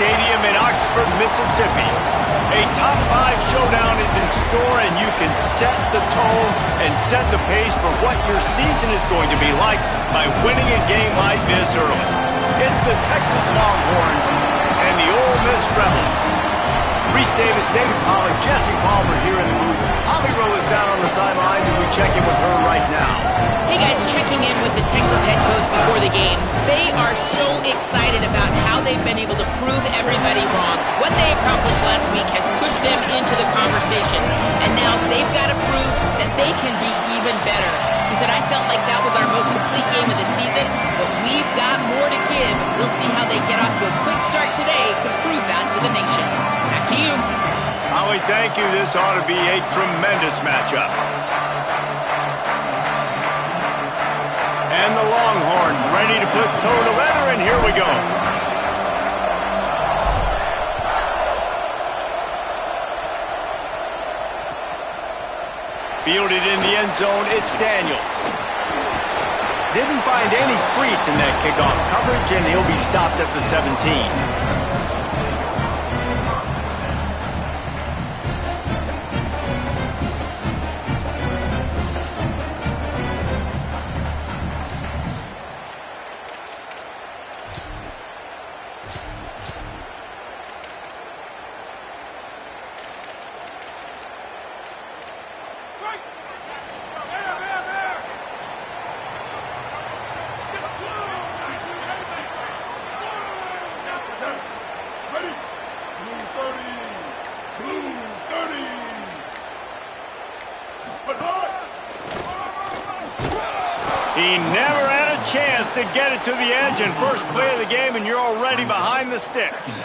Stadium in Oxford, Mississippi. A top 5 showdown is in store, and you can set the tone and set the pace for what your season is going to be like by winning a game like this early. It's the Texas Longhorns and the Ole Miss Rebels. Reese Davis, David Pollard, Jesse Palmer here in the booth. Holly Rowe is down on the sidelines, and we check in with her right now. Hey guys, checking in with the Texas head coach before the game. They are so excited about how they've been able to prove everybody wrong. What they accomplished last week has pushed them into the conversation, and now they've got to prove that they can be even better. He said, I felt like that was our most complete game of the season, but we've got more to give. We'll see how they get off to a quick start today to prove that to the nation. Back to you. Holly, thank you. This ought to be a tremendous matchup. And the Longhorns ready to put toe to leather, and here we go. Fielded in the end zone, it's Daniels. Didn't find any crease in that kickoff coverage, and he'll be stopped at the 17. He never had a chance to get it to the edge, and first play of the game, and you're already behind the sticks.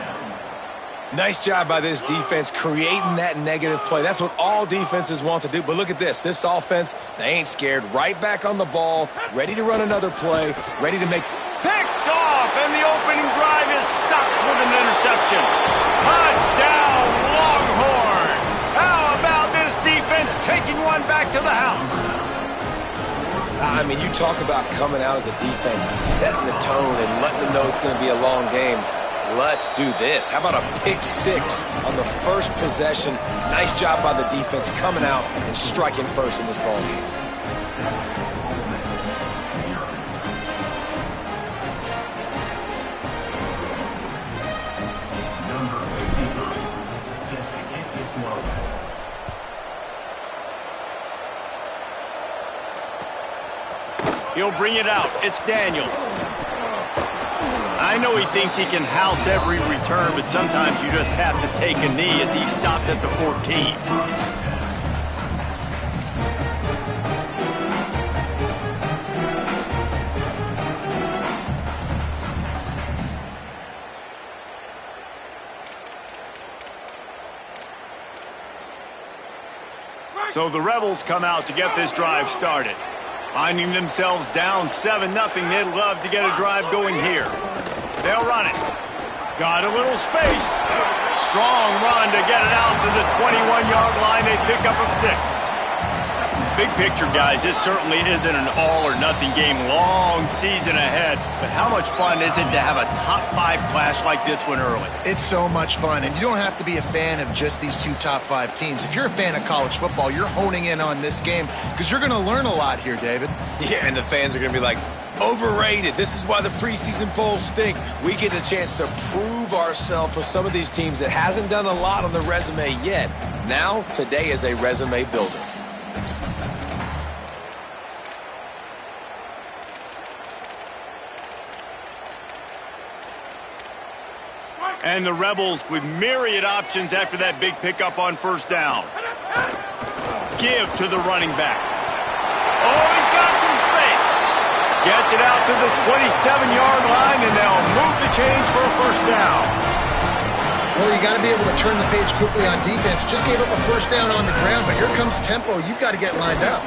Nice job by this defense creating that negative play. That's what all defenses want to do. But look at this. This offense, they ain't scared. Right back on the ball, ready to run another play, ready to make... Picked off, and the opening drive is stopped with an interception. Touchdown, Longhorn. How about this defense taking one back to the house? I mean, you talk about coming out as a defense and setting the tone and letting them know it's going to be a long game. Let's do this. How about a pick 6 on the first possession? Nice job by the defense coming out and striking first in this ball game. He'll bring it out. It's Daniels. I know he thinks he can house every return, but sometimes you just have to take a knee as he stopped at the 14. So the Rebels come out to get this drive started. Finding themselves down 7-0, they'd love to get a drive going here. They'll run it. Got a little space. Strong run to get it out to the 21-yard line. They pick up a 6. Big picture, guys, this certainly isn't an all-or-nothing game. Long season ahead. But how much fun is it to have a top-5 clash like this one early? It's so much fun, and you don't have to be a fan of just these 2 top-5 teams. If you're a fan of college football, you're honing in on this game because you're going to learn a lot here, David. Yeah, and the fans are going to be like, overrated. This is why the preseason bowls stink. We get a chance to prove ourselves for some of these teams that hasn't done a lot on the resume yet. Now, today is a resume builder. And the Rebels with myriad options after that big pickup on first down. Give to the running back. Oh, he's got some space. Gets it out to the 27-yard line, and they'll move the chains for a first down. Well, you got to be able to turn the page quickly on defense. Just gave up a first down on the ground, but here comes tempo. You've got to get lined up.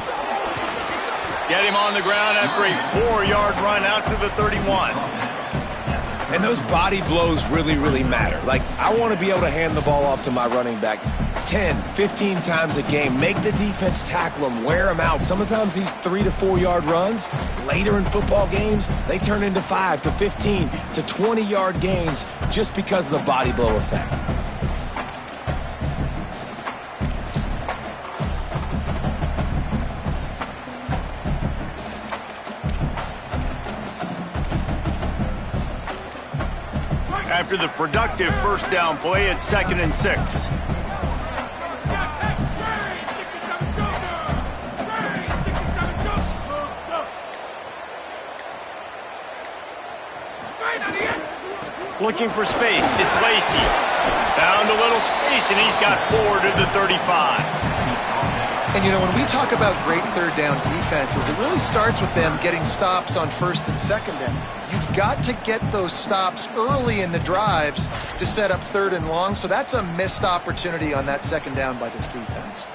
Get him on the ground after a 4-yard run out to the 31. And those body blows really, really matter. Like, I want to be able to hand the ball off to my running back 10, 15 times a game. Make the defense tackle them, wear them out. Sometimes these 3 to 4 yard runs, later in football games, they turn into 5 to 15 to 20 yard gains just because of the body blow effect. After the productive first down play, it's 2nd and 6. Looking for space, it's Lacy. Found a little space, and he's got 4 to the 35. And, you know, when we talk about great third down defenses, it really starts with them getting stops on 1st and 2nd down. You've got to get those stops early in the drives to set up 3rd and long, so that's a missed opportunity on that 2nd down by this defense.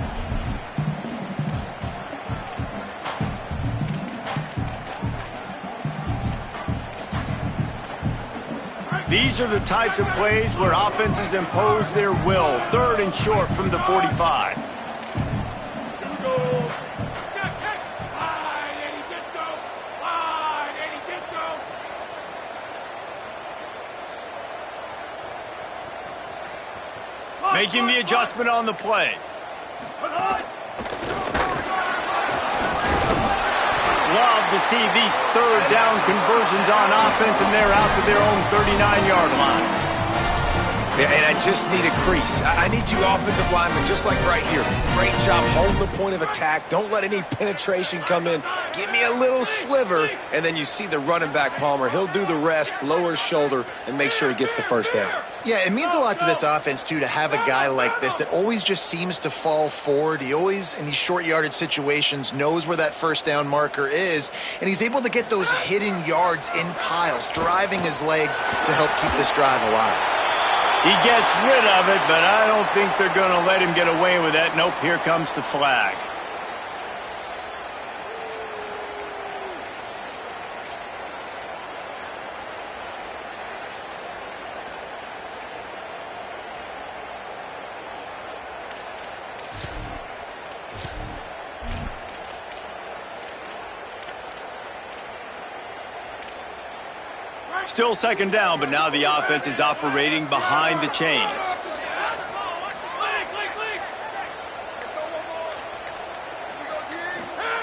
These are the types of plays where offenses impose their will. 3rd and short from the 45. Making the adjustment on the play. Love to see these 3rd down conversions on offense, and they're out to their own 39-yard line. Yeah, and I just need a crease. I need you offensive linemen, just like right here. Great job holding the point of attack. Don't let any penetration come in. Give me a little sliver, and then you see the running back, Palmer. He'll do the rest, lower his shoulder, and make sure he gets the first down. Yeah, it means a lot to this offense, too, to have a guy like this that always just seems to fall forward. He always, in these short yardage situations, knows where that first down marker is, and he's able to get those hidden yards in piles, driving his legs to help keep this drive alive. He gets rid of it, but I don't think they're going to let him get away with that. Nope, here comes the flag. Still 2nd down, but now the offense is operating behind the chains.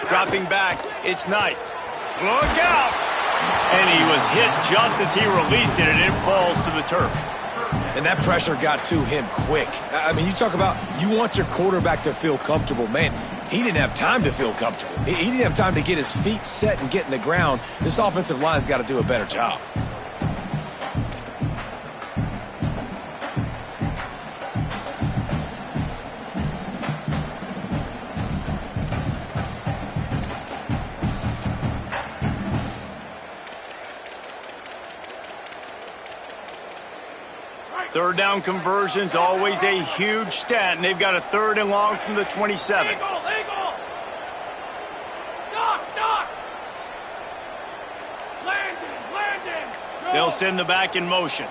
Dropping back, it's Knight. Look out! And he was hit just as he released it, and it falls to the turf. And that pressure got to him quick. I mean, you talk about you want your quarterback to feel comfortable. Man, he didn't have time to feel comfortable. He didn't have time to get his feet set and get in the ground. This offensive line's got to do a better job. Third down conversions, always a huge stat, and they've got a 3rd and long from the 27. They'll send the back in motion.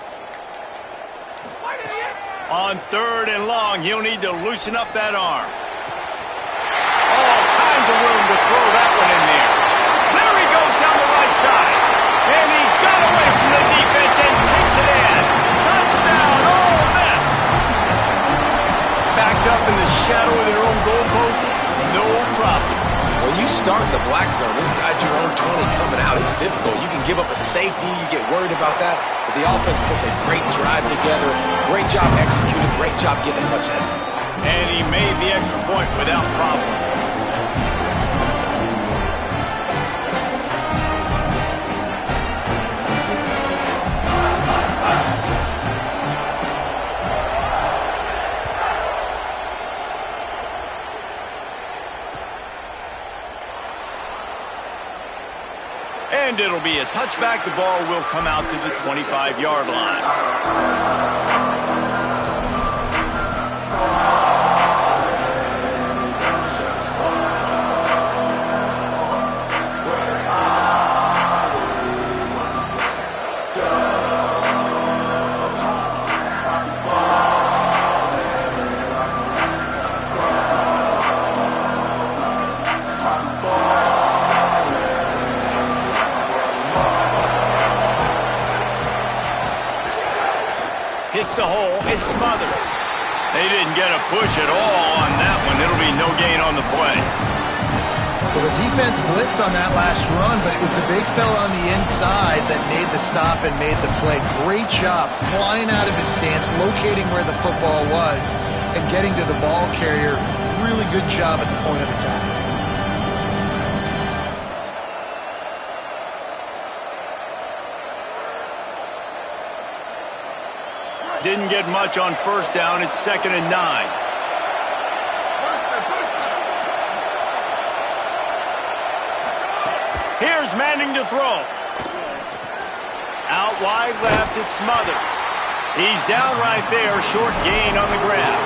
On 3rd and long, he'll need to loosen up that arm. All kinds of room to throw that one in there. There he goes down the right side. And he got away from the defense and takes it in. Touchdown, Ole Miss. Backed up in the shadow of their own goalpost, no problem. When you start in the black zone inside your own 20 coming out, it's difficult. You can give up a safety. You get worried about that. But the offense puts a great drive together. Great job executing. Great job getting a touchdown. And he made the extra point without problem. And it'll be a touchback. The ball will come out to the 25-yard line. gets the hole. It's Smothers. They didn't get a push at all on that one. It'll be no gain on the play. Well, the defense blitzed on that last run, but it was the big fella on the inside that made the stop and made the play. Great job flying out of his stance, locating where the football was, and getting to the ball carrier. Really good job at the point of attack. Didn't get much on first down. It's 2nd and 9. Here's Manning to throw. Out wide left, it's Smothers. He's down right there, short gain on the grab.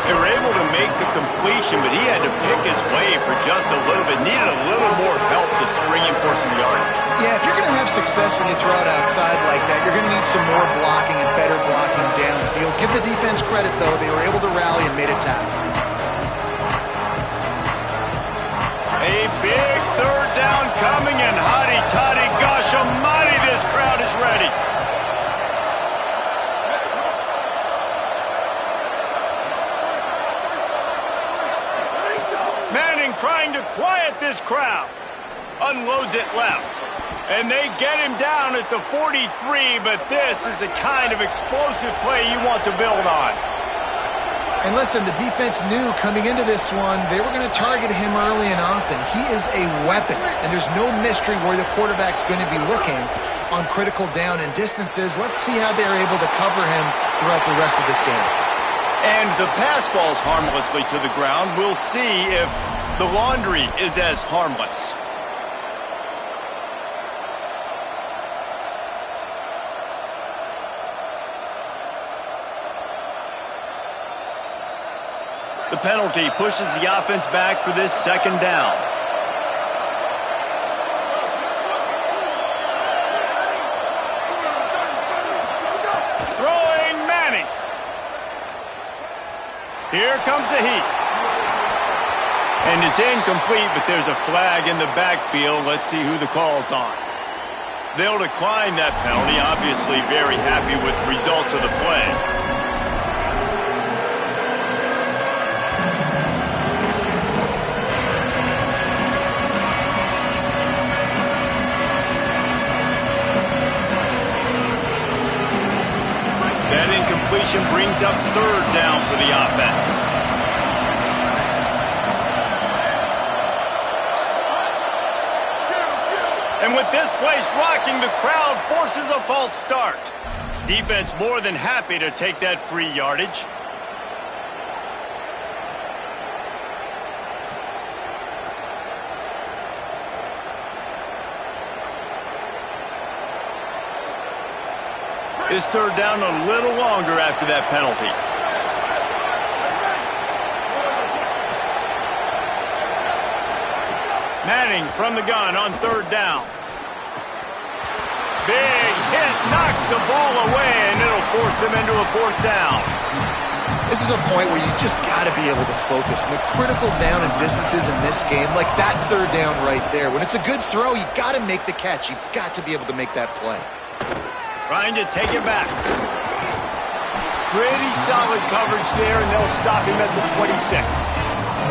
They were able to make the completion, but he had to pick his way for just a little bit. Needed a little more help to spring him for some yardage. Yeah, if you're going to have success when you throw it outside like that, you're going to need some more blocking and better blocking downfield. Give the defense credit, though. They were able to rally and made a tackle. A big third down coming, and hotty-toddy, gosh almighty, this crowd is ready. Manning trying to quiet this crowd. Unloads it left. And they get him down at the 43, but this is the kind of explosive play you want to build on. And listen, the defense knew coming into this one, they were going to target him early and often. He is a weapon, and there's no mystery where the quarterback's going to be looking on critical down and distances. Let's see how they're able to cover him throughout the rest of this game. And the pass falls harmlessly to the ground. We'll see if the laundry is as harmless. The penalty pushes the offense back for this 2nd down. Throwing Manning. Here comes the heat. And it's incomplete, but there's a flag in the backfield. Let's see who the call's on. They'll decline that penalty, obviously very happy with the results of the play. That incompletion brings up 3rd down for the offense. And with this place rocking, the crowd forces a false start. Defense more than happy to take that free yardage. This 3rd down a little longer after that penalty. Manning from the gun on 3rd down. Big hit, knocks the ball away, and it'll force them into a 4th down. This is a point where you just got to be able to focus. And the critical down and distances in this game, like that 3rd down right there, when it's a good throw, you got to make the catch. You've got to be able to make that play. Trying to take it back. Pretty solid coverage there, and they'll stop him at the 26.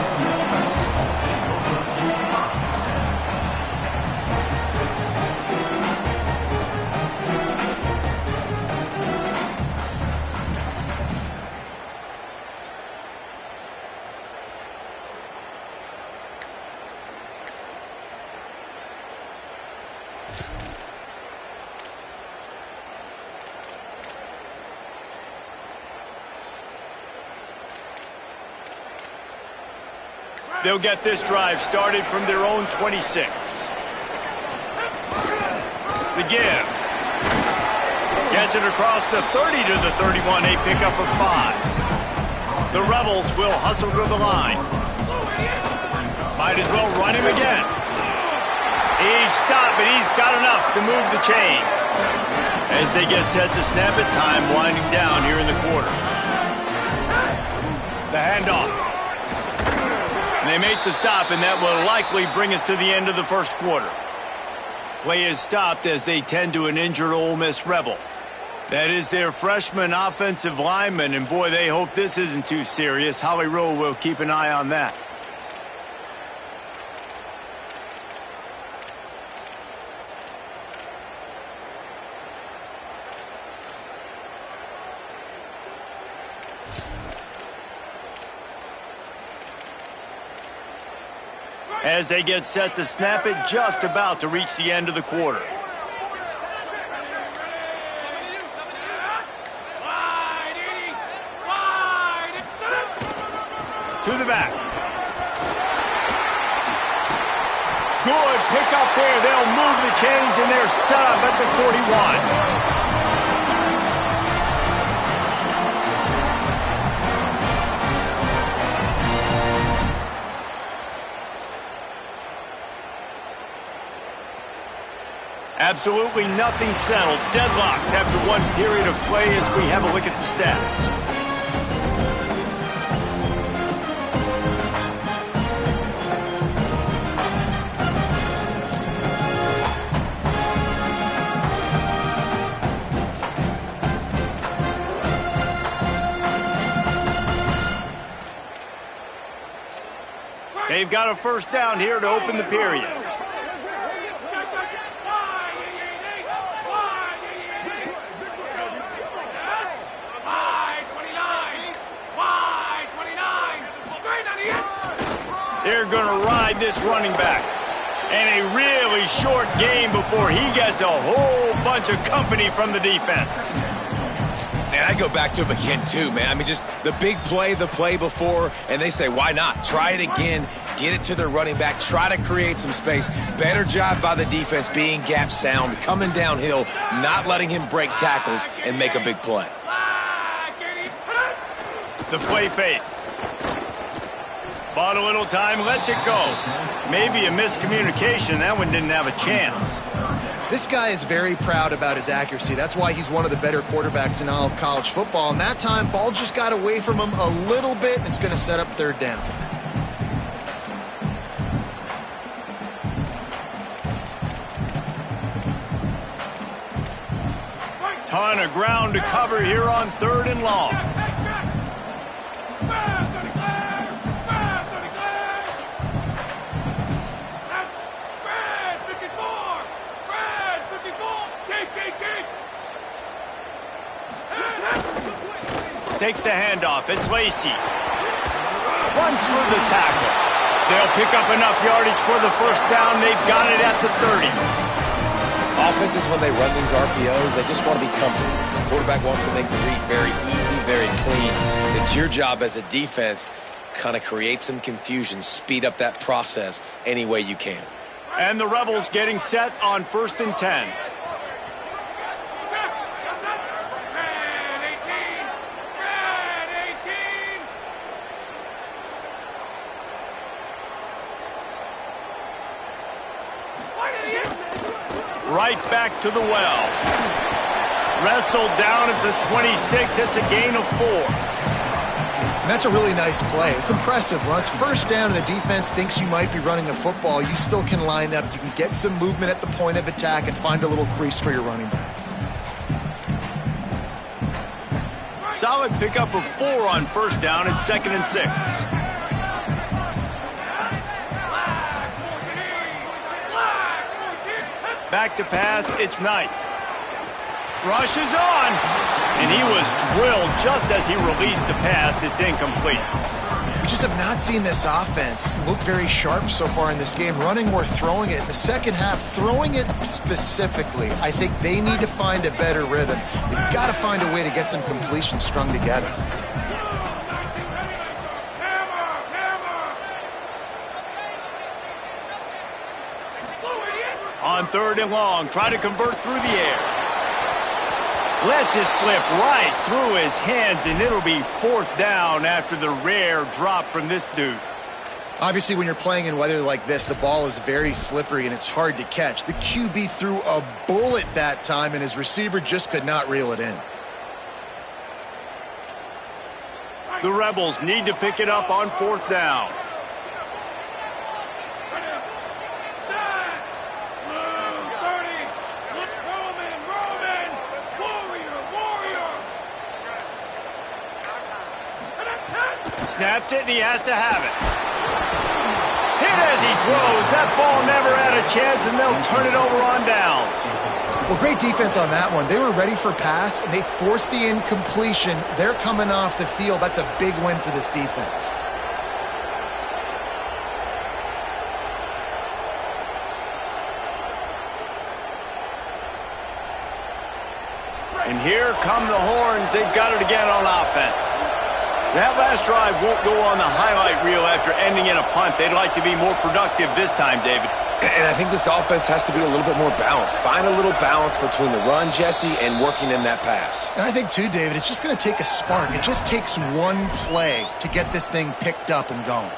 They'll get this drive started from their own 26. The give. Gets it across the 30 to the 31, a pickup of 5. The Rebels will hustle to the line. Might as well run him again. He's stopped, but he's got enough to move the chain. As they get set to snap it, time winding down here in the quarter. The handoff. They make the stop, and that will likely bring us to the end of the 1st quarter. Play is stopped as they tend to an injured Ole Miss Rebel. That is their freshman offensive lineman, and boy, they hope this isn't too serious. Holly Rowe will keep an eye on that. As they get set to snap it, just about to reach the end of the quarter. To the back. Good pick up there. They'll move the chains, and they're set up at the 41. Absolutely nothing settled. Deadlocked after one period of play as we have a look at the stats. They've got a first down here to open the period. They're going to ride this running back. And a really short game before he gets a whole bunch of company from the defense. Man, I go back to him again, too, man. I mean, just the big play, the play before, and they say, why not? Try it again, get it to their running back, try to create some space. Better job by the defense being gap sound, coming downhill, not letting him break tackles and make a big play. The play fake. Bought a little time, lets it go. Maybe a miscommunication. That one didn't have a chance. This guy is very proud about his accuracy. That's why he's one of the better quarterbacks in all of college football. And that time, ball just got away from him a little bit. It's going to set up third down. Ton of ground to cover here on third and long. Takes the handoff. It's Lacey. Runs through the tackle. They'll pick up enough yardage for the first down. They've got it at the 30. Offenses, when they run these RPOs, they just want to be comfortable. The quarterback wants to make the read very easy, very clean. It's your job as a defense, kind of create some confusion, speed up that process any way you can. And the Rebels getting set on 1st and 10. Right back to the well. Wrestled down at the 26. It's a gain of 4. And that's a really nice play. It's impressive. When it's first down and the defense thinks you might be running a football, you still can line up. You can get some movement at the point of attack and find a little crease for your running back. Solid pickup of 4 on first down. It's 2nd and 6. Back to pass, it's Knight. Rushes on, and he was drilled just as he released the pass. It's incomplete. We just have not seen this offense look very sharp so far in this game, running or throwing it. In the second half, throwing it specifically, I think they need to find a better rhythm. They've got to find a way to get some completion strung together. On 3rd and long, try to convert through the air. Lets it slip right through his hands, and it'll be 4th down after the rare drop from this dude. Obviously, when you're playing in weather like this, the ball is very slippery and it's hard to catch. The QB threw a bullet that time, and his receiver just could not reel it in. The Rebels need to pick it up on 4th down. Snapped it, and he has to have it. Hit as he throws. That ball never had a chance, and they'll turn it over on downs. Well, great defense on that one. They were ready for pass, and they forced the incompletion. They're coming off the field. That's a big win for this defense. And here come the horns. They've got it again on offense. That last drive won't go on the highlight reel after ending in a punt. They'd like to be more productive this time, David. And I think this offense has to be a little bit more balanced. Find a little balance between the run, Jesse, and working in that pass. And I think, too, David, it's just going to take a spark. It just takes one play to get this thing picked up and going.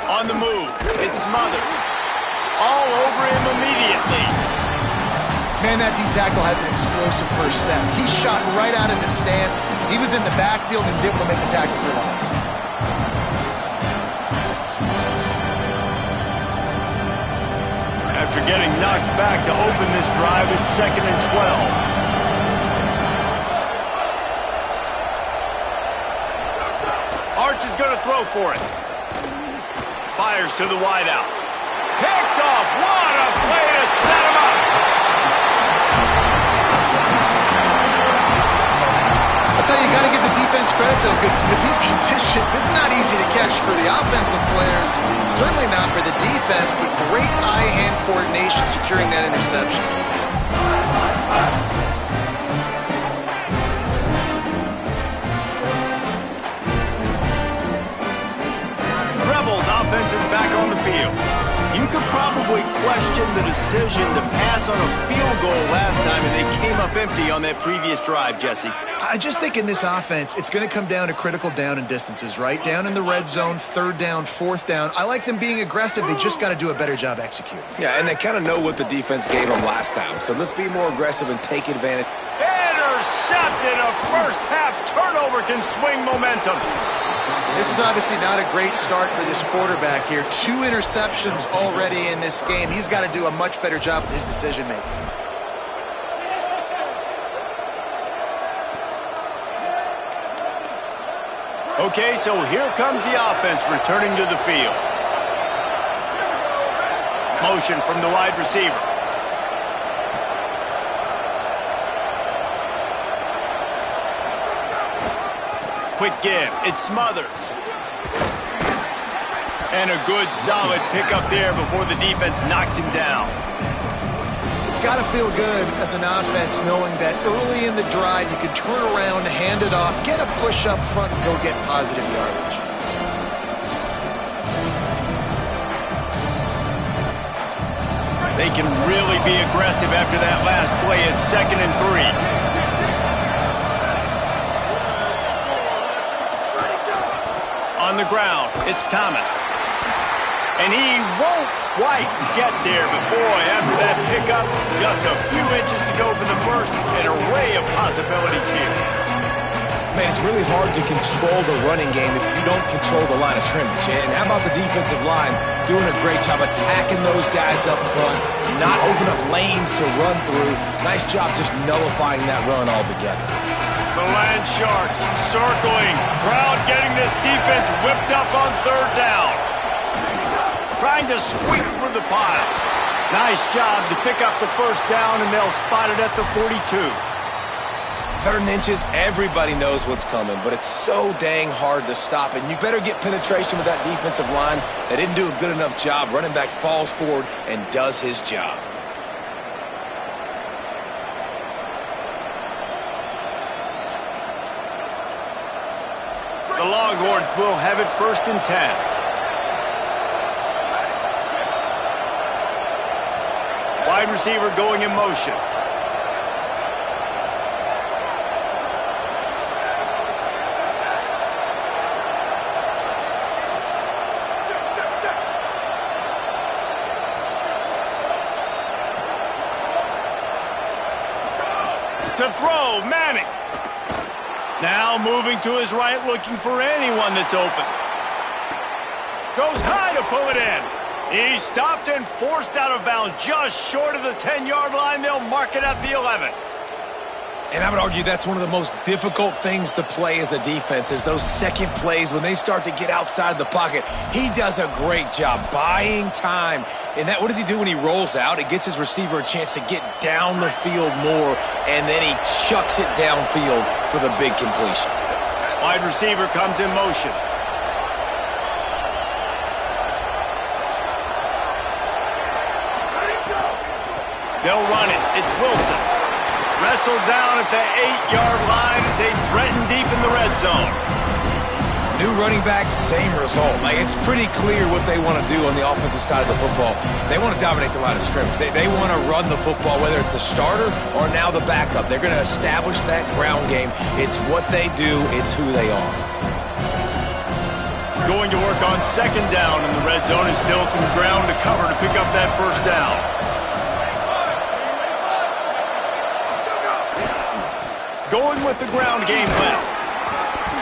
On the move, it's Smothers. All over him immediately. Man, that D-tackle has an explosive first step. He shot right out of his stance. He was in the backfield and he was able to make the tackle for loss. After getting knocked back to open this drive, it's 2nd and 12. Arch is going to throw for it. Fires to the wideout. Picked off. What a play to set him up. That's how you got to give the defense credit, though, because with these conditions, it's not easy to catch for the offensive players. Certainly not for the defense, but great eye-hand coordination securing that interception. Offense is back on the field. You could probably question the decision to pass on a field goal last time, and they came up empty on that previous drive, Jesse. I just think in this offense, it's going to come down to critical down and distances, right? Down in the red zone, 3rd down, 4th down. I like them being aggressive. They just got to do a better job executing. Yeah, and they kind of know what the defense gave them last time. So let's be more aggressive and take advantage. Intercepted. A first-half turnover can swing momentum. This is obviously not a great start for this quarterback here. 2 interceptions already in this game. He's got to do a much better job with his decision-making. Okay, so here comes the offense returning to the field. Motion from the wide receiver. Quick give. It's Smothers. And a good, solid pickup there before the defense knocks him down. It's got to feel good as an offense knowing that early in the drive you can turn around, hand it off, get a push up front, and go get positive yardage. They can really be aggressive after that last play. It's 2nd and 3. On the ground, it's Thomas. And he won't quite get there, but boy, after that pickup, just a few inches to go for the first, an array of possibilities here. Man, it's really hard to control the running game if you don't control the line of scrimmage. And how about the defensive line doing a great job attacking those guys up front, not open up lanes to run through. Nice job just nullifying that run altogether. The Land Sharks circling. Crowd getting this defense whipped up on 3rd down. Trying to squeak through the pile. Nice job to pick up the first down, and they'll spot it at the 42. 3rd and inches, everybody knows what's coming, but it's so dang hard to stop. And you better get penetration with that defensive line. They didn't do a good enough job. Running back falls forward and does his job. The Longhorns will have it 1st and 10. Wide receiver going in motion. To throw, Manning. Now moving to his right, looking for anyone that's open. Goes high to pull it in. He's stopped and forced out of bounds just short of the 10-yard line. They'll mark it at the 11. And I would argue that's one of the most difficult things to play as a defense is those second plays when they start to get outside the pocket. He does a great job buying time. And what does he do when he rolls out? It gets his receiver a chance to get down the field more, and then he chucks it downfield for the big completion. Wide receiver comes in motion. They'll run it. It's Wilson. Wrestled down at the 8-yard line as they threaten deep in the red zone. New running back, same result. It's pretty clear what they want to do on the offensive side of the football. They want to dominate the line of scrimmage. They want to run the football, whether it's the starter or now the backup. They're going to establish that ground game. It's what they do. It's who they are. Going to work on second down in the red zone and still some ground to cover to pick up that first down. Going with the ground game left.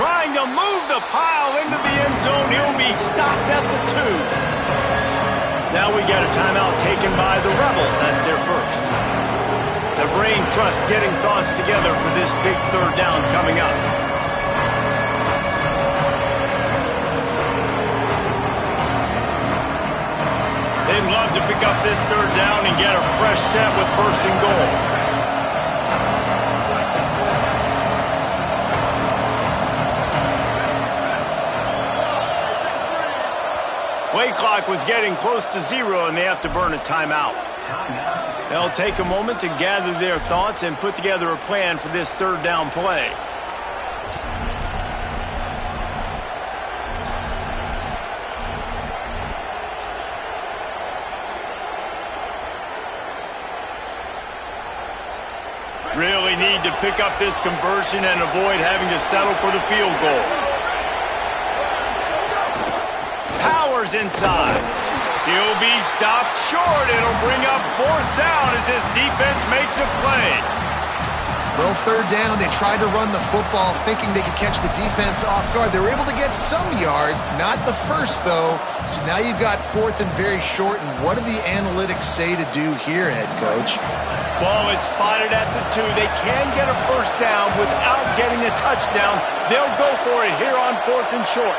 Trying to move the pile into the end zone. He'll be stopped at the 2. Now we got a timeout taken by the Rebels. That's their first. The brain trust getting thoughts together for this big third down coming up. They'd love to pick up this third down and get a fresh set with first and goal. Play clock was getting close to 0, and they have to burn a timeout. They'll take a moment to gather their thoughts and put together a plan for this third down play. Really need to pick up this conversion and avoid having to settle for the field goal. Inside. He'll be stopped short. It'll bring up fourth down as this defense makes a play. Well, third down, they tried to run the football thinking they could catch the defense off guard. They were able to get some yards, not the first, though. So now you've got fourth and very short. And what do the analytics say to do here, head coach? Ball is spotted at the 2. They can get a first down without getting a touchdown. They'll go for it here on fourth and short.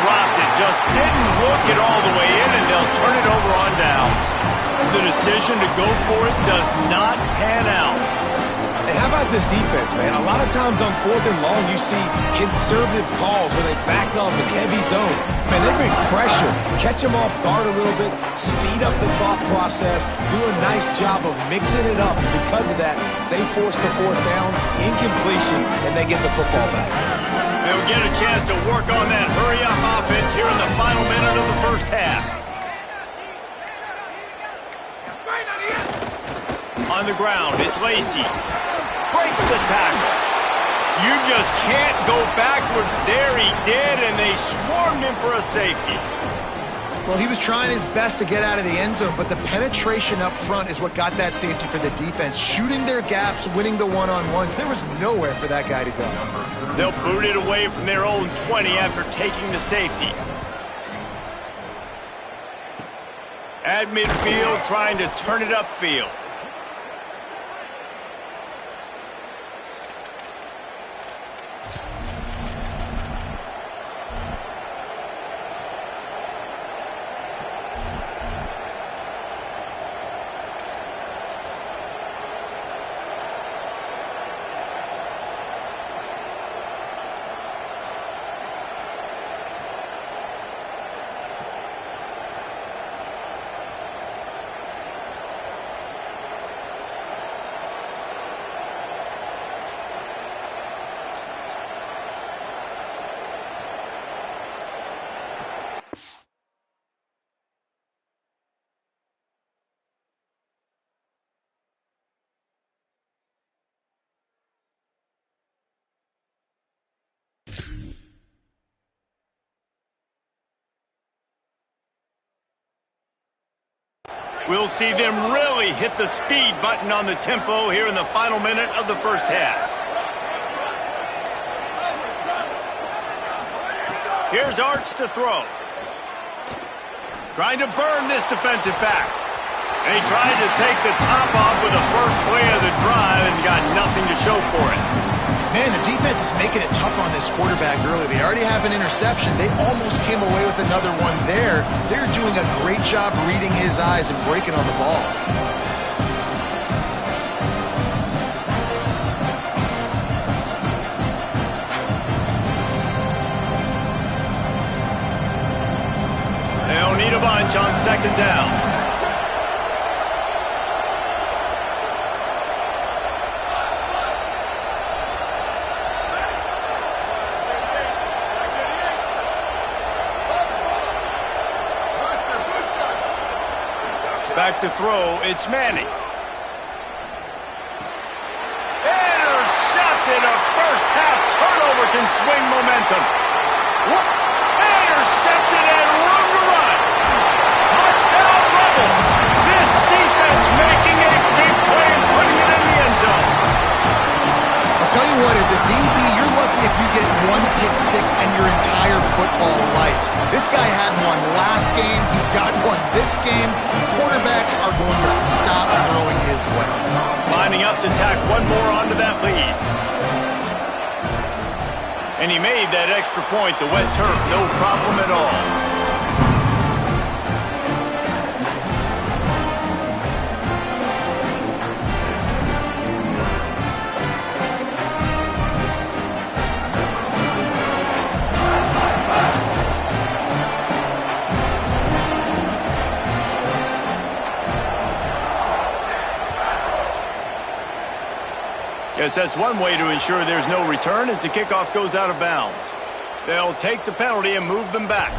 Dropped it, just didn't look it all the way in, and they'll turn it over on downs. The decision to go for it does not pan out. And how about this defense, man? A lot of times on fourth and long, you see conservative calls where they back up in heavy zones. Man, they bring pressure, catch them off guard a little bit, speed up the thought process, do a nice job of mixing it up. And because of that, they force the fourth down, incompletion, and they get the football back. They'll get a chance to work on that hurry-up offense here in the final minute of the first half. On the ground, it's Lacey. Breaks the tackle. You just can't go backwards there. He did, and they swarmed him for a safety. Well, he was trying his best to get out of the end zone, but the penetration up front is what got that safety for the defense. Shooting their gaps, winning the one-on-ones. There was nowhere for that guy to go. They'll boot it away from their own 20 after taking the safety. At midfield, trying to turn it upfield. We'll see them really hit the speed button on the tempo here in the final minute of the first half. Here's Arch to throw. Trying to burn this defensive back. And he tried to take the top off with the first play of the drive and got nothing to show for it. Man, the defense is making it tough on this quarterback early. They already have an interception. They almost came away with another one there. They're doing a great job reading his eyes and breaking on the ball. They'll need a bunch on second down. Back to throw, it's Manning. Intercepted, a first half turnover can swing momentum. Intercepted and room to run. Touchdown Rebels. This defense making a big play and putting it in the end zone. I'll tell you what, as a DB, you're lucky if you get one pick six in your entire football life. This guy had one last game. He's got one this game. Quarterbacks are going to stop throwing his way. Lining up to tack one more onto that lead. And he made that extra point, the wet turf, no problem at all. Guess that's one way to ensure there's no return as the kickoff goes out of bounds. They'll take the penalty and move them back.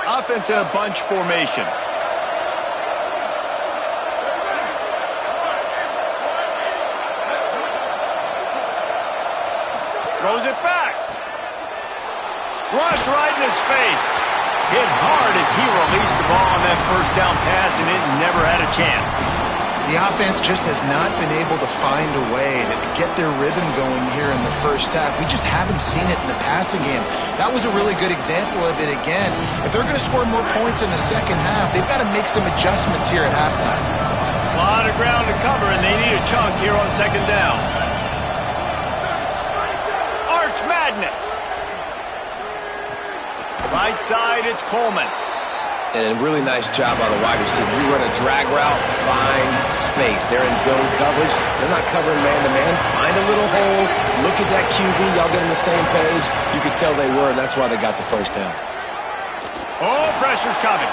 Offense in a bunch formation. Throws it back. Rush right in his face. Hit hard as he released the ball on that first down pass, and it never had a chance. The offense just has not been able to find a way to get their rhythm going here in the first half. We just haven't seen it in the passing game. That was a really good example of it again. If they're going to score more points in the second half, they've got to make some adjustments here at halftime. A lot of ground to cover, and they need a chunk here on second down. Madness. Right side, it's Coleman. And a really nice job by the wide receiver. You run a drag route, find space. They're in zone coverage. They're not covering man-to-man. Find a little hole. Look at that QB. Y'all get on the same page. You could tell they were, and that's why they got the first down. Oh, pressure's coming.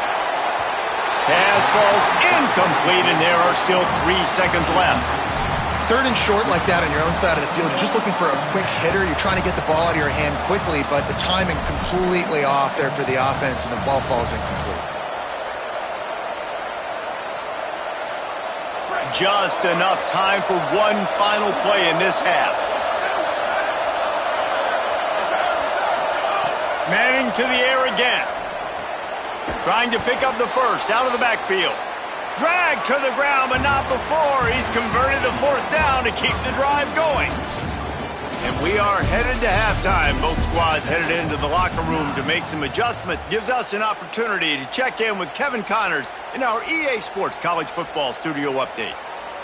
Pass falls incomplete, and there are still 3 seconds left. Third and short like that on your own side of the field, you're just looking for a quick hitter. You're trying to get the ball out of your hand quickly, but the timing completely off there for the offense, and the ball falls incomplete. Just enough time for one final play in this half. Manning to the air again. Trying to pick up the first out of the backfield. Dragged to the ground, but not before. He's converted the fourth down to keep the drive going. And we are headed to halftime. Both squads headed into the locker room to make some adjustments. Gives us an opportunity to check in with Kevin Connors in our EA Sports College Football Studio Update.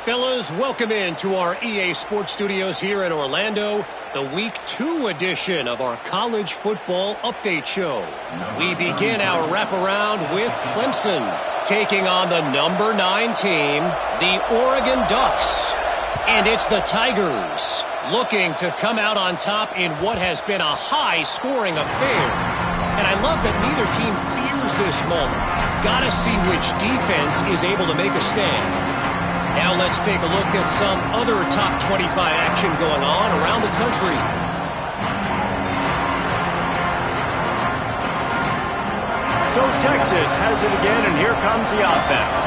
Fellas, welcome in to our EA Sports Studios here in Orlando, the Week 2 edition of our College Football Update Show. We begin our wraparound with Clemson, taking on the number 9 team, the Oregon Ducks. And it's the Tigers looking to come out on top in what has been a high-scoring affair. And I love that neither team fears this moment. Gotta see which defense is able to make a stand. Now let's take a look at some other top 25 action going on around the country. So Texas has it again, and here comes the offense.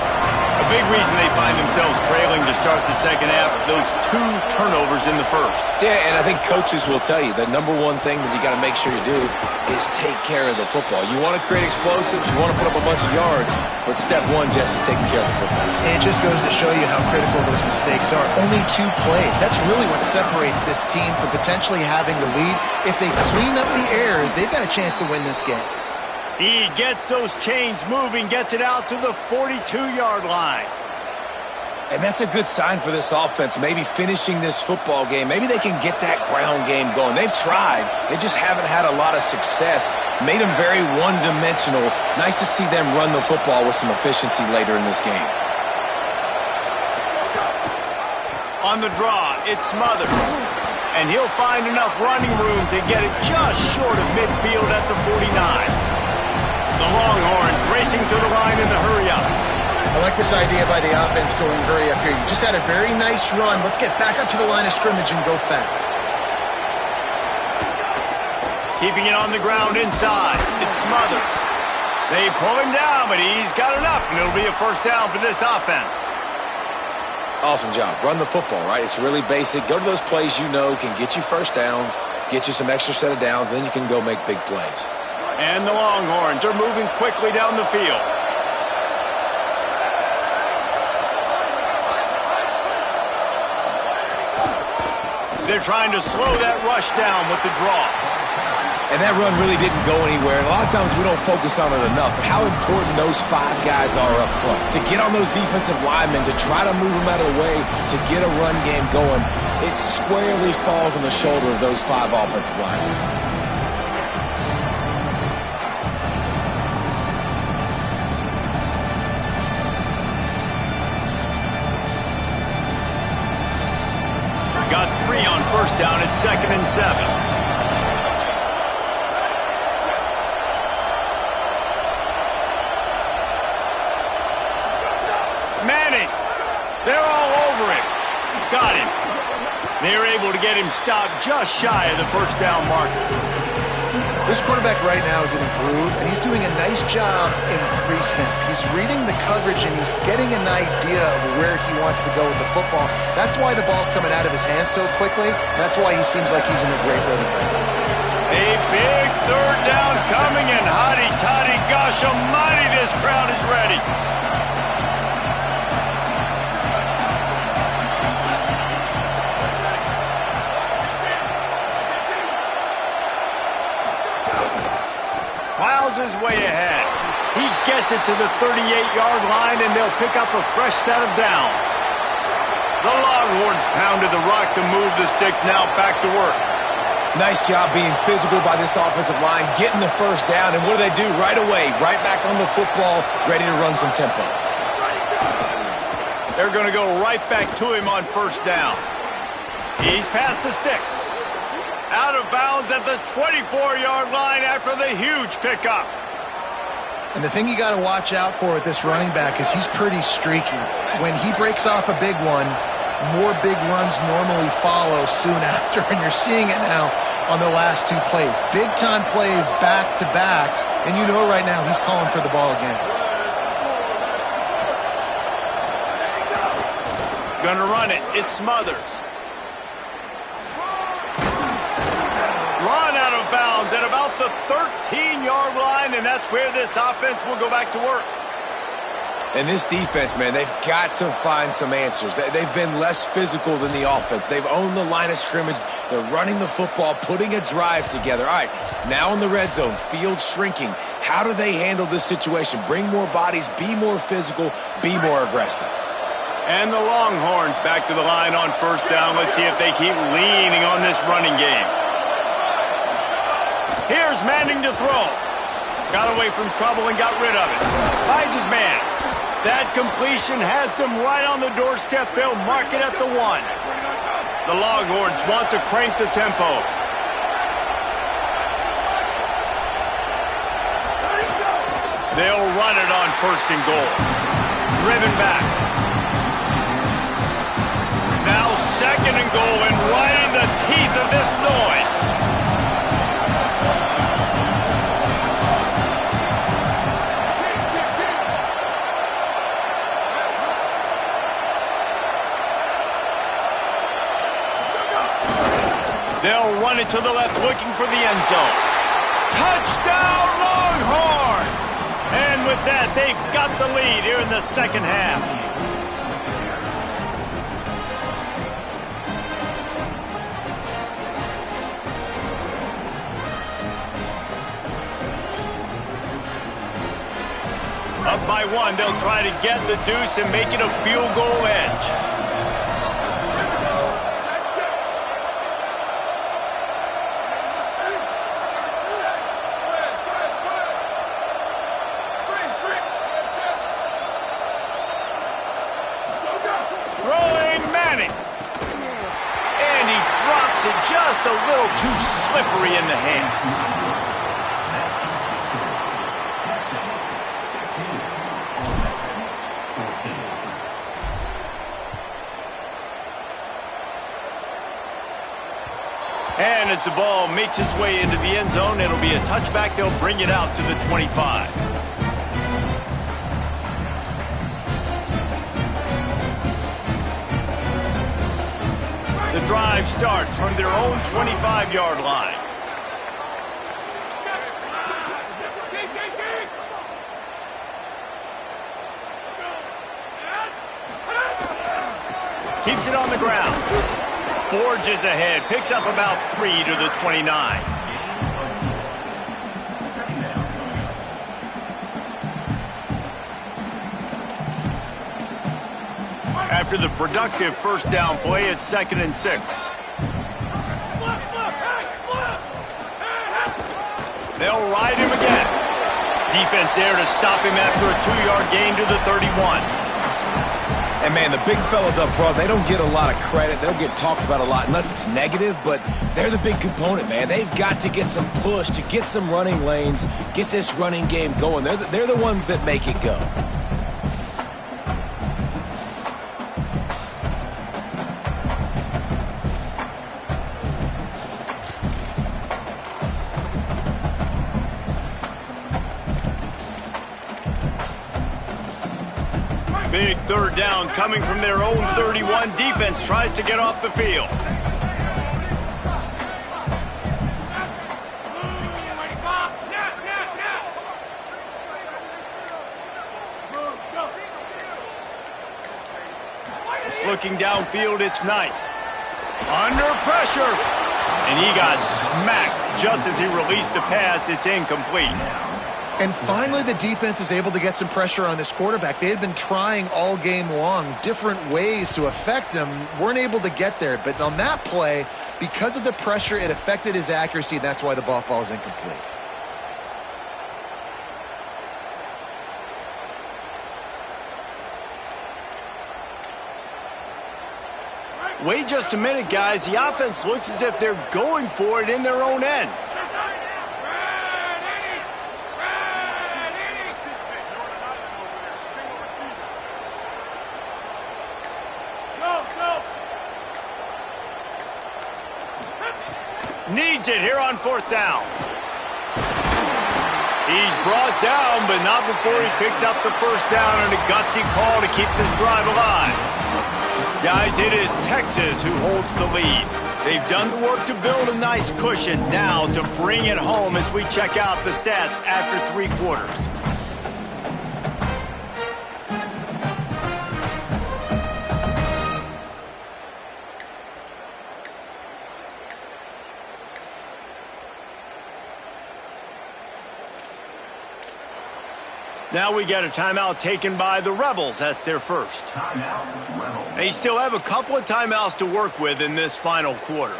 A big reason they find themselves trailing to start the second half, those 2 turnovers in the first. Yeah, and I think coaches will tell you the number one thing that you got to make sure you do is take care of the football. You want to create explosives, you want to put up a bunch of yards, but step one, Jesse, taking care of the football. And it just goes to show you how critical those mistakes are. Only 2 plays. That's really what separates this team from potentially having the lead. If they clean up the errors, they've got a chance to win this game. He gets those chains moving, gets it out to the 42-yard line. And that's a good sign for this offense, maybe finishing this football game. Maybe they can get that ground game going. They've tried. They just haven't had a lot of success. Made them very one-dimensional. Nice to see them run the football with some efficiency later in this game. On the draw, it's Smothers. And he'll find enough running room to get it just short of midfield at the 49. The Longhorns racing to the line in the hurry-up. I like this idea by the offense going hurry up here. You just had a very nice run. Let's get back up to the line of scrimmage and go fast. Keeping it on the ground inside. It's Smothers. They pull him down, but he's got enough, and it'll be a first down for this offense. Awesome job. Run the football, right? It's really basic. Go to those plays you know can get you first downs, get you some extra set of downs, then you can go make big plays. And the Longhorns are moving quickly down the field. They're trying to slow that rush down with the draw. And that run really didn't go anywhere. And a lot of times we don't focus on it enough. But how important those 5 guys are up front. To get on those defensive linemen, to try to move them out of the way, to get a run game going, it squarely falls on the shoulder of those 5 offensive linemen. Got 3 on first down at 2nd and 7. Manning, they're all over him. Got him. They're able to get him stopped just shy of the first down marker. This quarterback right now is in a groove, and he's doing a nice job in pre-snap. He's reading the coverage, and he's getting an idea of where he wants to go with the football. That's why the ball's coming out of his hands so quickly. That's why he seems like he's in a great rhythm right now. A big third down coming, and hotty-toddy, gosh almighty, this crowd is ready. Piles his way ahead. He gets it to the 38-yard line, and they'll pick up a fresh set of downs. The Longhorns pounded the rock to move the sticks, now back to work. Nice job being physical by this offensive line, getting the first down, and what do they do right away? Right back on the football, ready to run some tempo. They're going to go right back to him on first down. He's past the sticks. Out of bounds at the 24-yard line after the huge pickup. And the thing you got to watch out for with this running back is he's pretty streaky. When he breaks off a big one, more big runs normally follow soon after, and you're seeing it now on the last 2 plays. Big-time plays back-to-back, and you know right now he's calling for the ball again. Gonna run it. It's Smothers. Run out of bounds at about the 13-yard line, and that's where this offense will go back to work. And this defense, man, they've got to find some answers. They've been less physical than the offense. They've owned the line of scrimmage. They're running the football, putting a drive together. All right, now in the red zone, field shrinking. How do they handle this situation? Bring more bodies, be more physical, be more aggressive. And the Longhorns back to the line on first down. Let's see if they keep leaning on this running game. Here's Manning to throw. Got away from trouble and got rid of it. Finds his man. That completion has them right on the doorstep. They'll mark it at the 1. The Longhorns want to crank the tempo. They'll run it on first and goal. Driven back. Now 2nd and goal, and right in the teeth of this noise. run it to the left, looking for the end zone. Touchdown, Longhorns! And with that, they've got the lead here in the second half. Up by one, they'll try to get the deuce and make it a field goal edge. Just a little too slippery in the hands. And as the ball makes its way into the end zone, it'll be a touchback. They'll bring it out to the 25. The drive starts from their own 25-yard line. Keeps it on the ground. Forges ahead. Picks up about 3 to the 29. After the productive first down play, it's 2nd and 6. They'll ride him again. Defense there to stop him after a 2-yard gain to the 31. And, man, the big fellas up front, they don't get a lot of credit. They don't get talked about a lot unless it's negative, but they're the big component, man. They've got to get some push, to get some running lanes, get this running game going. They're the ones that make it go. Big third down coming from their own 31. Defense tries to get off the field. Looking downfield, it's Knight. Under pressure. And he got smacked just as he released the pass. It's incomplete. And finally, the defense is able to get some pressure on this quarterback. They had been trying all game long different ways to affect him, weren't able to get there. But on that play, because of the pressure, it affected his accuracy, and that's why the ball falls incomplete. Wait just a minute, guys. The offense looks as if they're going for it in their own end. Needs it here on 4th down. He's brought down, but not before he picks up the first down and a gutsy call to keep this drive alive. Guys, it is Texas who holds the lead. They've done the work to build a nice cushion. Now to bring it home as we check out the stats after 3 quarters. Now we got a timeout taken by the Rebels. That's their first. They still have a couple of timeouts to work with in this final quarter.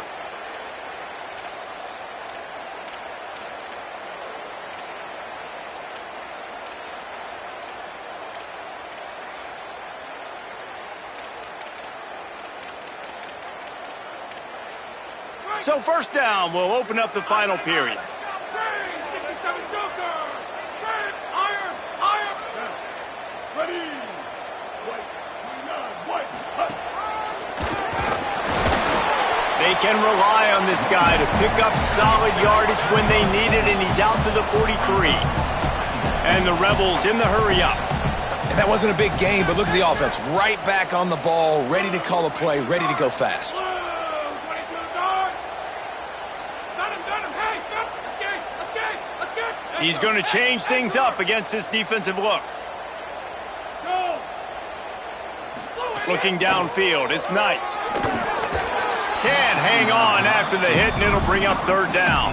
So first down will open up the final period. They can rely on this guy to pick up solid yardage when they need it, and he's out to the 43. And the Rebels in the hurry up. And that wasn't a big game, but look at the offense. Right back on the ball, ready to call a play, ready to go fast. He's going to change things up against this defensive look. Looking downfield, it's Knight. Can't hang on after the hit, and it'll bring up third down.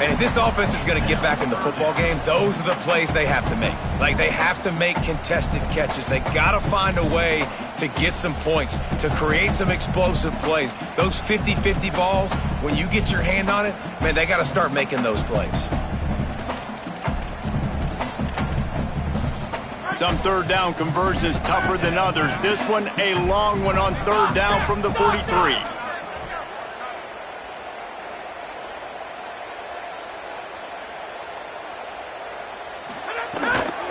And if this offense is going to get back in the football game, those are the plays they have to make. Like, they have to make contested catches. They got to find a way to get some points, to create some explosive plays. Those 50-50 balls, when you get your hand on it, man, they got to start making those plays. Some third down conversions tougher than others. This one, a long one on third down from the 43.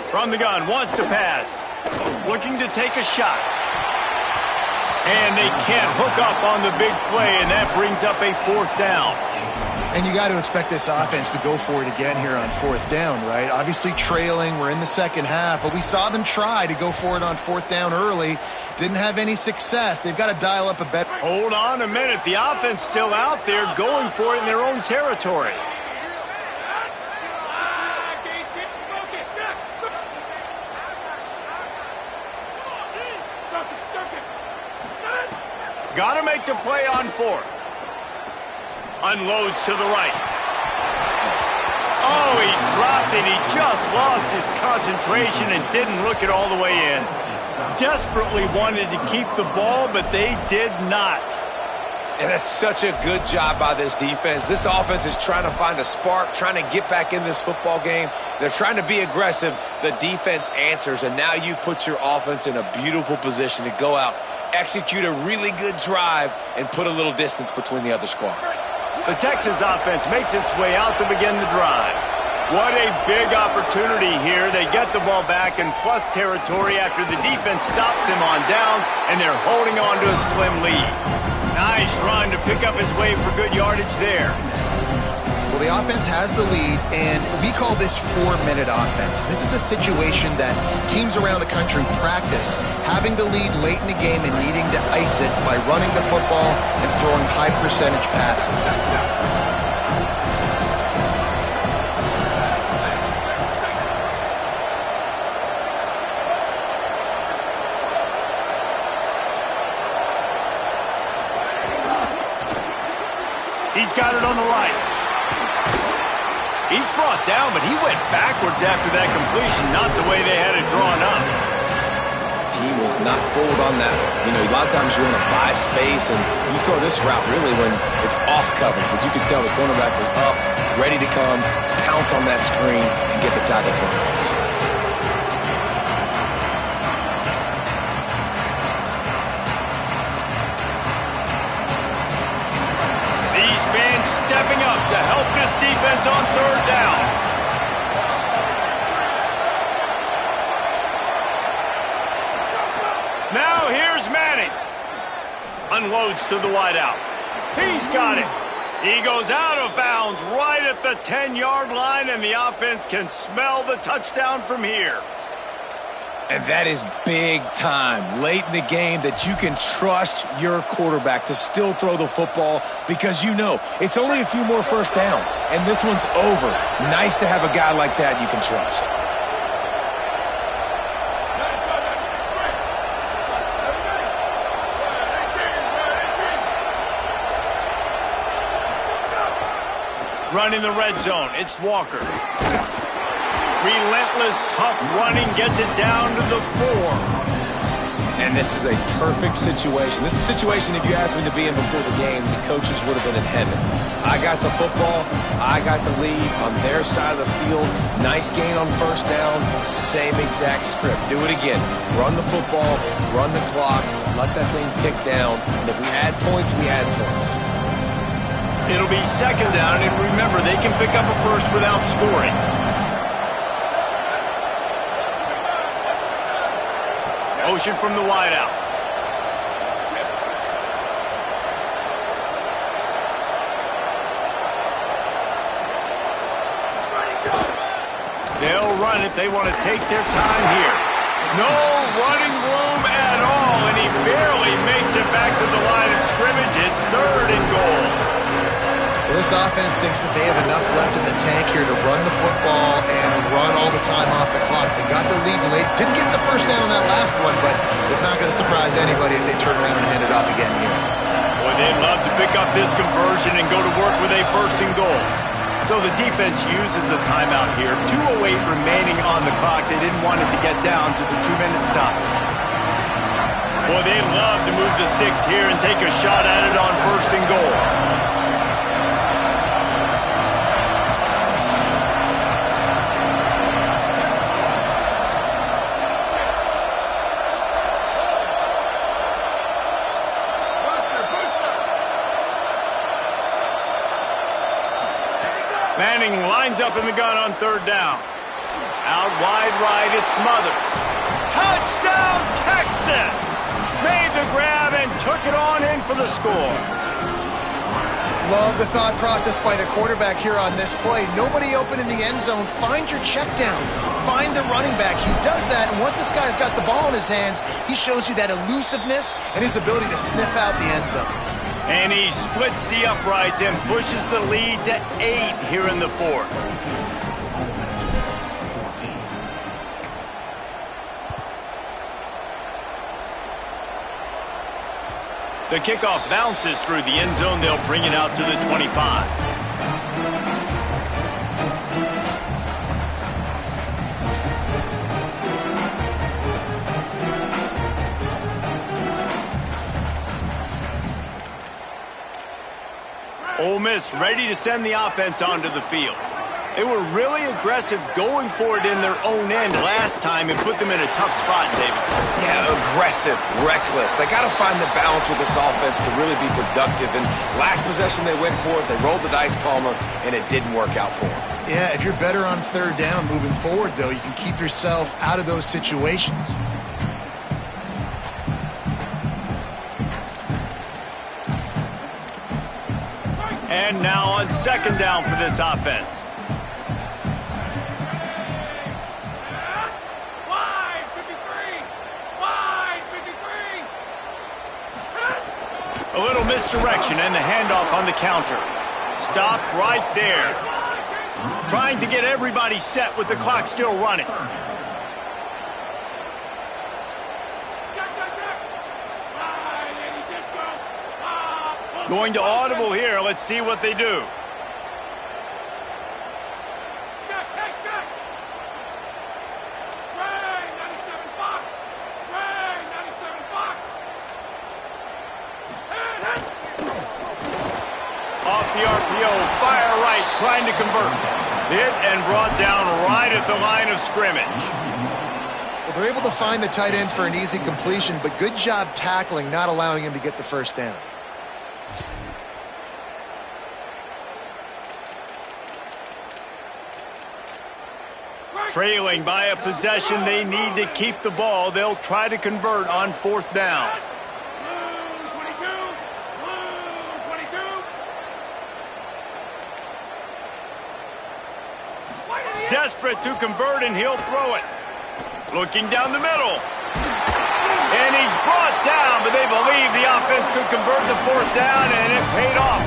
From the gun, wants to pass. Looking to take a shot. And they can't hook up on the big play, and that brings up a fourth down. And you got to expect this offense to go for it again here on fourth down, right? Obviously trailing, we're in the second half, but we saw them try to go for it on fourth down early. Didn't have any success. They've got to dial up a better... Hold on a minute. The offense still out there going for it in their own territory. Got to make the play on fourth. Unloads to the right. Oh, he dropped it. He just lost his concentration and didn't look it all the way in. Desperately wanted to keep the ball, but they did not. And that's such a good job by this defense. This offense is trying to find a spark, trying to get back in this football game. They're trying to be aggressive. The defense answers, and now you put your offense in a beautiful position to go out, execute a really good drive, and put a little distance between the other squad. The Texas offense makes its way out to begin the drive. What a big opportunity here. They get the ball back in plus territory after the defense stops him on downs, and they're holding on to a slim lead. Nice run to pick up his way for good yardage there. Well, the offense has the lead, and we call this 4-minute offense. This is a situation that teams around the country practice, having the lead late in the game and needing to ice it by running the football and throwing high-percentage passes. He's got it on the right. He's brought down, but he went backwards after that completion, not the way they had it drawn up. He was not fooled on that one. You know, a lot of times you want to buy space, and you throw this route really when it's off cover. But you could tell the cornerback was up, ready to come, pounce on that screen, and get the tackle for a loss. Fans stepping up to help this defense on third down. Now here's Manning. Unloads to the wideout. He's got it. He goes out of bounds right at the 10-yard line, and the offense can smell the touchdown from here. And that is big time, late in the game, that you can trust your quarterback to still throw the football because you know it's only a few more first downs, and this one's over. Nice to have a guy like that you can trust. Running the red zone, it's Walker. Relentless, tough running gets it down to the 4. And this is a perfect situation. This is a situation, if you asked me to be in before the game, the coaches would have been in heaven. I got the football. I got the lead on their side of the field. Nice gain on first down. Same exact script. Do it again. Run the football. Run the clock. Let that thing tick down. And if we add points, we add points. It'll be second down, and remember, they can pick up a first without scoring. Motion from the wideout. They'll run it. They want to take their time here. No running room at all, and he barely makes it back to the line of scrimmage. It's third and goal. Well, this this offense thinks that they have enough left in the tank here to run the football and run all the time off the clock. They got the lead late. Didn't get the first down on that last one, but it's not going to surprise anybody if they turn around and hand it off again here. Boy, they'd love to pick up this conversion and go to work with a first and goal. So the defense uses a timeout here. 2:08 remaining on the clock. They didn't want it to get down to the 2-minute stop. Boy, they'd love to move the sticks here and take a shot at it on first and goal. Manning lines up in the gun on third down. Out wide right, it's Smothers. Touchdown, Texas! Made the grab and took it on in for the score. Love the thought process by the quarterback here on this play. Nobody open in the end zone. Find your check down. Find the running back. He does that, and once this guy's got the ball in his hands, he shows you that elusiveness and his ability to sniff out the end zone. And he splits the uprights and pushes the lead to 8 here in the fourth. The kickoff bounces through the end zone. They'll bring it out to the 25. Ole Miss ready to send the offense onto the field. They were really aggressive going for it in their own end last time and put them in a tough spot, David. Yeah, aggressive, reckless. They got to find the balance with this offense to really be productive. And last possession they went for it, they rolled the dice, Palmer, and it didn't work out for them. Yeah, if you're better on third down moving forward, though, you can keep yourself out of those situations. And now on second down for this offense. A little misdirection and the handoff on the counter. Stopped right there. Trying to get everybody set with the clock still running. Going to audible here. Let's see what they do. Off the RPO, fire right, trying to convert. Hit and brought down right at the line of scrimmage. Well, they're able to find the tight end for an easy completion, but good job tackling, not allowing him to get the first down. Trailing by a possession, they need to keep the ball. They'll try to convert on fourth down. Desperate to convert, and he'll throw it. Looking down the middle. And he's brought down, but they believe the offense could convert the fourth down, and it paid off.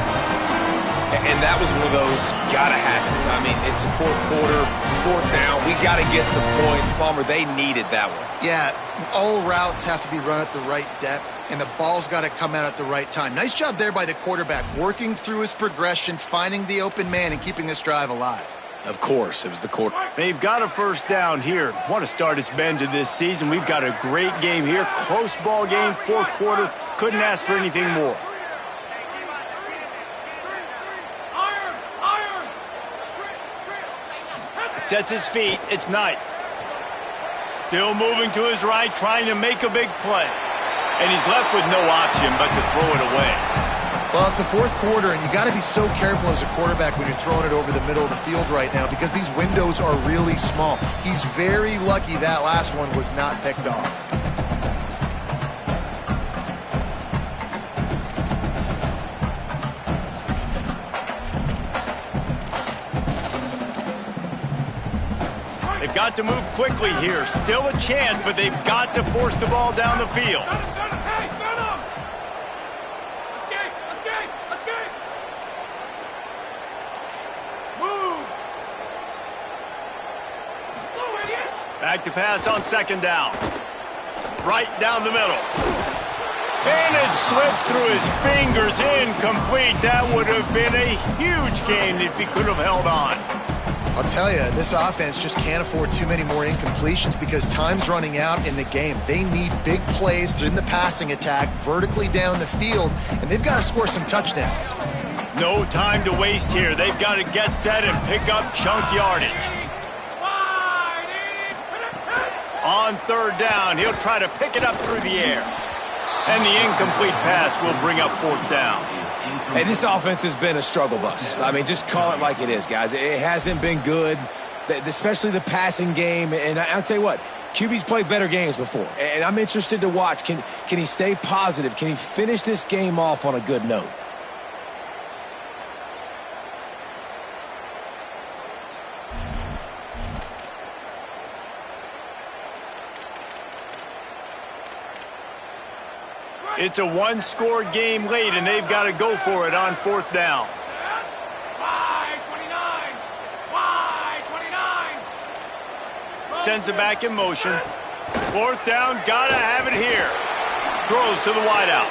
And that was one of those gotta happen. I mean, it's a fourth quarter, fourth down. We gotta get some points. Palmer, they needed that one. Yeah, all routes have to be run at the right depth, and the ball's got to come out at the right time. Nice job there by the quarterback, working through his progression, finding the open man, and keeping this drive alive. Of course, it was the quarter. They've got a first down here. What a start it's been to this season. We've got a great game here. Close ball game, fourth quarter. Couldn't ask for anything more. Sets his feet. It's Knight. Still moving to his right, trying to make a big play. And he's left with no option but to throw it away. Well, it's the fourth quarter, and you got to be so careful as a quarterback when you're throwing it over the middle of the field right now because these windows are really small. He's very lucky that last one was not picked off. They've got to move quickly here. Still a chance, but they've got to force the ball down the field. Back to pass on second down. Right down the middle. And it slips through his fingers, incomplete. That would have been a huge gain if he could have held on. I'll tell you, this offense just can't afford too many more incompletions because time's running out in the game. They need big plays in the passing attack, vertically down the field, and they've got to score some touchdowns. No time to waste here. They've got to get set and pick up chunk yardage. On third down, he'll try to pick it up through the air. And the incomplete pass will bring up fourth down. Hey, this offense has been a struggle bus. I mean, just call it like it is, guys. It hasn't been good, especially the passing game. And I'll tell you what, QB's played better games before. And I'm interested to watch. Can he stay positive? Can he finish this game off on a good note? It's a one-score game late, and they've got to go for it on fourth down. Sends it back in motion. Fourth down, gotta have it here. Throws to the wideout.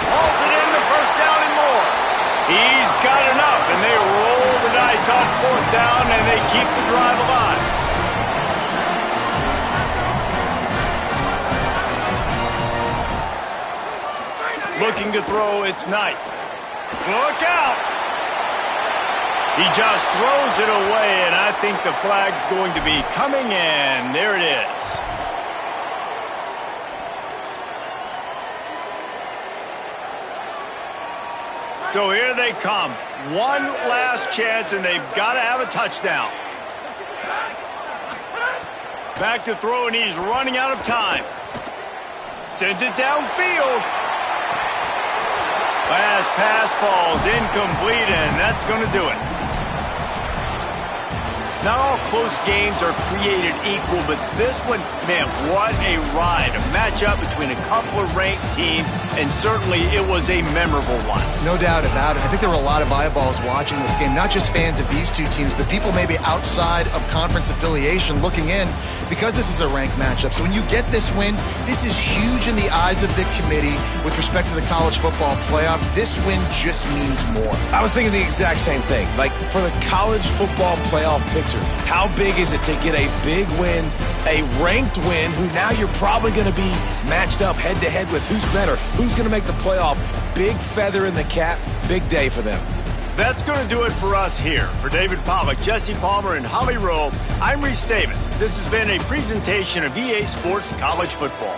Hauls it in the first down and more. He's got enough, and they roll the dice on fourth down, and they keep the drive alive. Looking to throw, it's Knight. Look out! He just throws it away, and I think the flag's going to be coming in. There it is. So here they come. One last chance, and they've got to have a touchdown. Back to throw, and he's running out of time. Sends it downfield. Last pass falls incomplete, and that's going to do it. Not all close games are created equal, but this one, man, what a ride. A matchup between a couple of ranked teams, and certainly it was a memorable one. No doubt about it. I think there were a lot of eyeballs watching this game, not just fans of these two teams, but people maybe outside of conference affiliation looking in because this is a ranked matchup. So when you get this win, this is huge in the eyes of the committee with respect to the college football playoff. This win just means more. I was thinking the exact same thing. Like, for the college football playoff picture, how big is it to get a big win, a ranked win, who now you're probably going to be matched up head-to-head with who's better, who's going to make the playoff. Big feather in the cap, big day for them. That's going to do it for us here. For David Pollack, Jesse Palmer, and Holly Rowe, I'm Reese Davis. This has been a presentation of EA Sports College Football.